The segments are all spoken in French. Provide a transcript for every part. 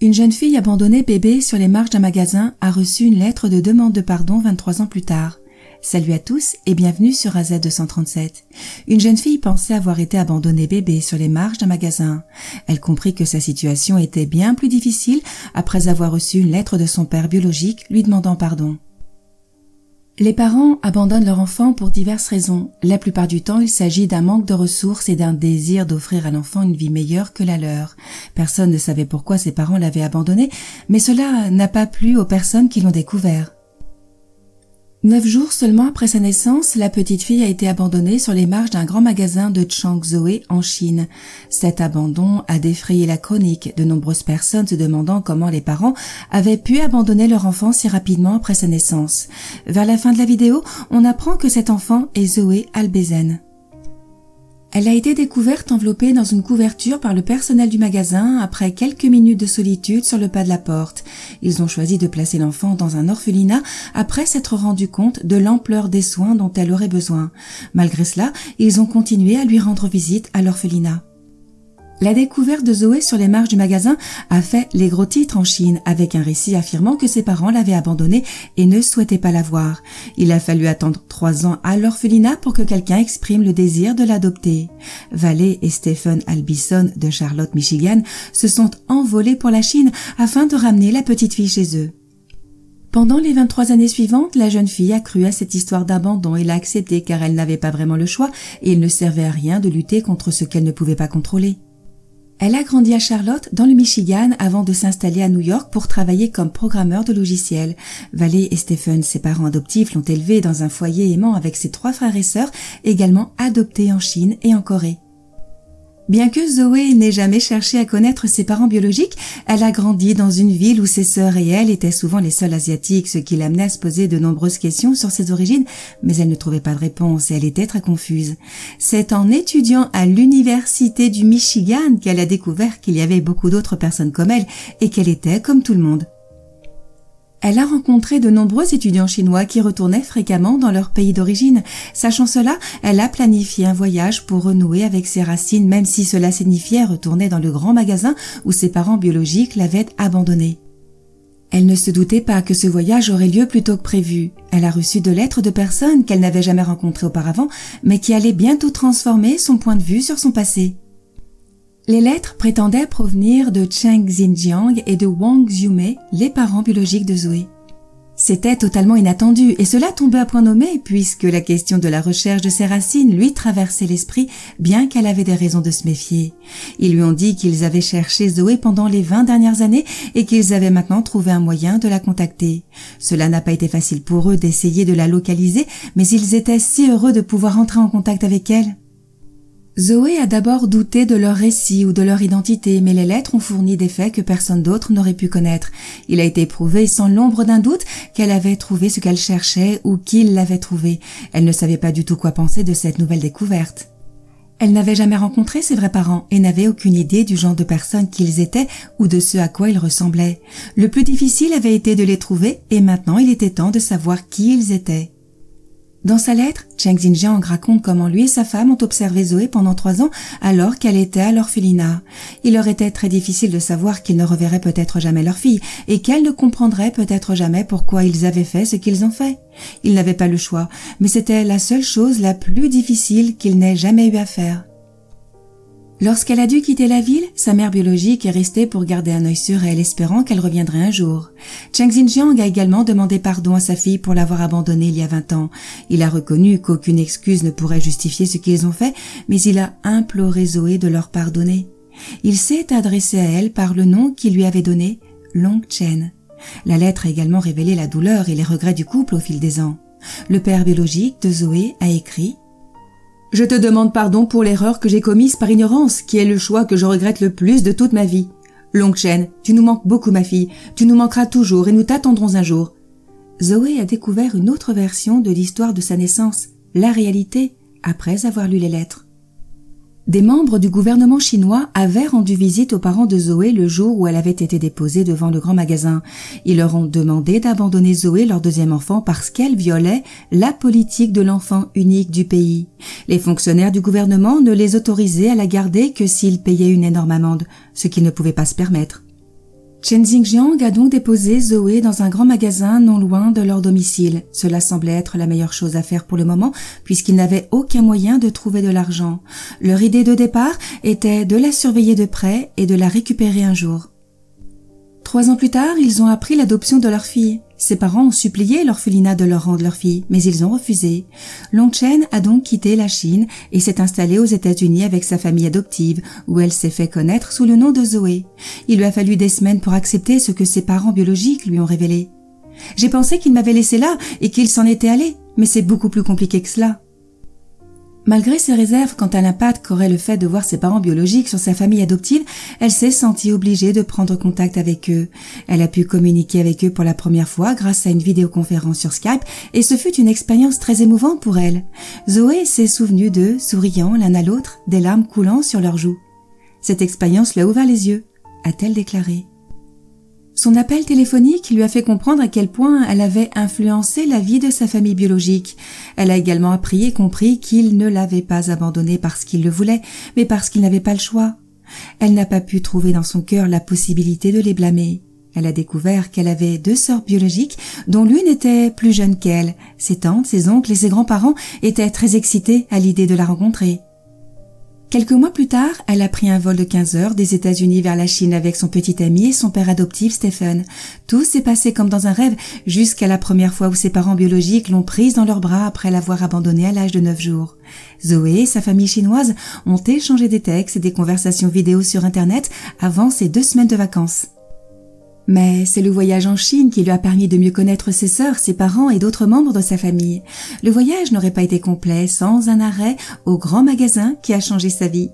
Une jeune fille abandonnée bébé sur les marches d'un magasin a reçu une lettre de demande de pardon 23 ans plus tard. Salut à tous et bienvenue sur AZ237. Une jeune fille pensait avoir été abandonnée bébé sur les marches d'un magasin. Elle comprit que sa situation était bien plus difficile après avoir reçu une lettre de son père biologique lui demandant pardon. Les parents abandonnent leur enfant pour diverses raisons. La plupart du temps, il s'agit d'un manque de ressources et d'un désir d'offrir à l'enfant une vie meilleure que la leur. Personne ne savait pourquoi ses parents l'avaient abandonné, mais cela n'a pas plu aux personnes qui l'ont découvert. 9 jours seulement après sa naissance, la petite fille a été abandonnée sur les marches d'un grand magasin de Changzhou en Chine. Cet abandon a défrayé la chronique, de nombreuses personnes se demandant comment les parents avaient pu abandonner leur enfant si rapidement après sa naissance. Vers la fin de la vidéo, on apprend que cet enfant est Zoé Albezen. Elle a été découverte enveloppée dans une couverture par le personnel du magasin après quelques minutes de solitude sur le pas de la porte. Ils ont choisi de placer l'enfant dans un orphelinat après s'être rendu compte de l'ampleur des soins dont elle aurait besoin. Malgré cela, ils ont continué à lui rendre visite à l'orphelinat. La découverte de Zoé sur les marches du magasin a fait les gros titres en Chine, avec un récit affirmant que ses parents l'avaient abandonnée et ne souhaitaient pas la voir. Il a fallu attendre 3 ans à l'orphelinat pour que quelqu'un exprime le désir de l'adopter. Valerie et Stephen Albison de Charlotte, Michigan, se sont envolés pour la Chine afin de ramener la petite fille chez eux. Pendant les 23 années suivantes, la jeune fille a cru à cette histoire d'abandon et l'a acceptée car elle n'avait pas vraiment le choix et il ne servait à rien de lutter contre ce qu'elle ne pouvait pas contrôler. Elle a grandi à Charlotte, dans le Michigan, avant de s'installer à New York pour travailler comme programmeur de logiciels. Valerie et Stephen, ses parents adoptifs, l'ont élevée dans un foyer aimant avec ses 3 frères et sœurs, également adoptés en Chine et en Corée. Bien que Zoé n'ait jamais cherché à connaître ses parents biologiques, elle a grandi dans une ville où ses sœurs et elle étaient souvent les seules asiatiques, ce qui l'amenait à se poser de nombreuses questions sur ses origines, mais elle ne trouvait pas de réponse et elle était très confuse. C'est en étudiant à l'université du Michigan qu'elle a découvert qu'il y avait beaucoup d'autres personnes comme elle et qu'elle était comme tout le monde. Elle a rencontré de nombreux étudiants chinois qui retournaient fréquemment dans leur pays d'origine. Sachant cela, elle a planifié un voyage pour renouer avec ses racines, même si cela signifiait retourner dans le grand magasin où ses parents biologiques l'avaient abandonnée. Elle ne se doutait pas que ce voyage aurait lieu plus tôt que prévu. Elle a reçu de lettres de personnes qu'elle n'avait jamais rencontrées auparavant, mais qui allaient bientôt transformer son point de vue sur son passé. Les lettres prétendaient provenir de Cheng Xinjiang et de Wang Xiumei, les parents biologiques de Zoé. C'était totalement inattendu et cela tombait à point nommé puisque la question de la recherche de ses racines lui traversait l'esprit bien qu'elle avait des raisons de se méfier. Ils lui ont dit qu'ils avaient cherché Zoé pendant les 20 dernières années et qu'ils avaient maintenant trouvé un moyen de la contacter. Cela n'a pas été facile pour eux d'essayer de la localiser, mais ils étaient si heureux de pouvoir entrer en contact avec elle. Zoé a d'abord douté de leur récit ou de leur identité, mais les lettres ont fourni des faits que personne d'autre n'aurait pu connaître. Il a été prouvé sans l'ombre d'un doute qu'elle avait trouvé ce qu'elle cherchait ou qu'il l'avait trouvé. Elle ne savait pas du tout quoi penser de cette nouvelle découverte. Elle n'avait jamais rencontré ses vrais parents et n'avait aucune idée du genre de personnes qu'ils étaient ou de ce à quoi ils ressemblaient. Le plus difficile avait été de les trouver et maintenant il était temps de savoir qui ils étaient. Dans sa lettre, Cheng Xinjiang raconte comment lui et sa femme ont observé Zoé pendant 3 ans alors qu'elle était à l'orphelinat. Il leur était très difficile de savoir qu'ils ne reverraient peut-être jamais leur fille et qu'elle ne comprendrait peut-être jamais pourquoi ils avaient fait ce qu'ils ont fait. Ils n'avaient pas le choix, mais c'était la seule chose la plus difficile qu'ils n'aient jamais eu à faire. Lorsqu'elle a dû quitter la ville, sa mère biologique est restée pour garder un œil sur elle, espérant qu'elle reviendrait un jour. Cheng Xinjiang a également demandé pardon à sa fille pour l'avoir abandonnée il y a 20 ans. Il a reconnu qu'aucune excuse ne pourrait justifier ce qu'ils ont fait, mais il a imploré Zoé de leur pardonner. Il s'est adressé à elle par le nom qu'il lui avait donné, Long Chen. La lettre a également révélé la douleur et les regrets du couple au fil des ans. Le père biologique de Zoé a écrit: « Je te demande pardon pour l'erreur que j'ai commise par ignorance, qui est le choix que je regrette le plus de toute ma vie. Long Chen, tu nous manques beaucoup ma fille, tu nous manqueras toujours et nous t'attendrons un jour. » Zoé a découvert une autre version de l'histoire de sa naissance, la réalité, après avoir lu les lettres. Des membres du gouvernement chinois avaient rendu visite aux parents de Zoé le jour où elle avait été déposée devant le grand magasin. Ils leur ont demandé d'abandonner Zoé, leur 2e enfant, parce qu'elle violait la politique de l'enfant unique du pays. Les fonctionnaires du gouvernement ne les autorisaient à la garder que s'ils payaient une énorme amende, ce qu'ils ne pouvaient pas se permettre. Chen Xingjiang a donc déposé Zoé dans un grand magasin non loin de leur domicile. Cela semblait être la meilleure chose à faire pour le moment puisqu'ils n'avaient aucun moyen de trouver de l'argent. Leur idée de départ était de la surveiller de près et de la récupérer un jour. 3 ans plus tard, ils ont appris l'adoption de leur fille. Ses parents ont supplié l'orphelinat de leur rendre leur fille, mais ils ont refusé. Long Chen a donc quitté la Chine et s'est installée aux États-Unis avec sa famille adoptive, où elle s'est fait connaître sous le nom de Zoé. Il lui a fallu des semaines pour accepter ce que ses parents biologiques lui ont révélé. « J'ai pensé qu'il m'avait laissé là et qu'il s'en était allé, mais c'est beaucoup plus compliqué que cela. » Malgré ses réserves quant à l'impact qu'aurait le fait de voir ses parents biologiques sur sa famille adoptive, elle s'est sentie obligée de prendre contact avec eux. Elle a pu communiquer avec eux pour la première fois grâce à une vidéoconférence sur Skype et ce fut une expérience très émouvante pour elle. Zoé s'est souvenue d'eux, souriant l'un à l'autre, des larmes coulant sur leurs joues. Cette expérience lui a ouvert les yeux, a-t-elle déclaré. Son appel téléphonique lui a fait comprendre à quel point elle avait influencé la vie de sa famille biologique. Elle a également appris et compris qu'il ne l'avait pas abandonnée parce qu'il le voulait, mais parce qu'il n'avait pas le choix. Elle n'a pas pu trouver dans son cœur la possibilité de les blâmer. Elle a découvert qu'elle avait 2 sœurs biologiques, dont l'une était plus jeune qu'elle. Ses tantes, ses oncles et ses grands-parents étaient très excités à l'idée de la rencontrer. Quelques mois plus tard, elle a pris un vol de 15 heures des États-Unis vers la Chine avec son petit ami et son père adoptif Stephen. Tout s'est passé comme dans un rêve jusqu'à la première fois où ses parents biologiques l'ont prise dans leurs bras après l'avoir abandonnée à l'âge de 9 jours. Zoé et sa famille chinoise ont échangé des textes et des conversations vidéo sur Internet avant ces 2 semaines de vacances. Mais c'est le voyage en Chine qui lui a permis de mieux connaître ses sœurs, ses parents et d'autres membres de sa famille. Le voyage n'aurait pas été complet sans un arrêt au grand magasin qui a changé sa vie.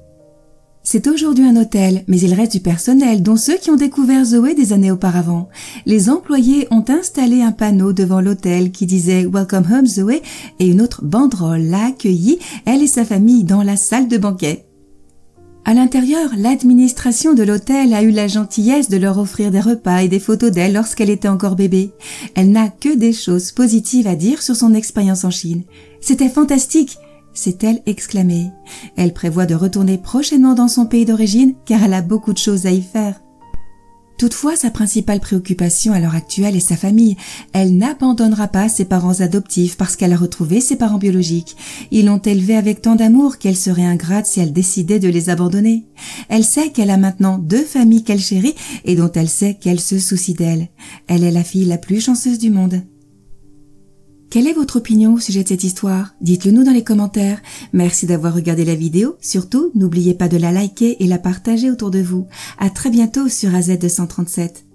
C'est aujourd'hui un hôtel, mais il reste du personnel, dont ceux qui ont découvert Zoé des années auparavant. Les employés ont installé un panneau devant l'hôtel qui disait « Welcome home Zoé » et une autre banderole l'a accueillie, elle et sa famille, dans la salle de banquet. À l'intérieur, l'administration de l'hôtel a eu la gentillesse de leur offrir des repas et des photos d'elle lorsqu'elle était encore bébé. Elle n'a que des choses positives à dire sur son expérience en Chine. « C'était fantastique !» s'est-elle exclamée. Elle prévoit de retourner prochainement dans son pays d'origine car elle a beaucoup de choses à y faire. Toutefois, sa principale préoccupation à l'heure actuelle est sa famille. Elle n'abandonnera pas ses parents adoptifs parce qu'elle a retrouvé ses parents biologiques. Ils l'ont élevée avec tant d'amour qu'elle serait ingrate si elle décidait de les abandonner. Elle sait qu'elle a maintenant 2 familles qu'elle chérit et dont elle sait qu'elle se soucie d'elle. Elle est la fille la plus chanceuse du monde. Quelle est votre opinion au sujet de cette histoire? Dites-le nous dans les commentaires. Merci d'avoir regardé la vidéo. Surtout, n'oubliez pas de la liker et la partager autour de vous. À très bientôt sur AZ237.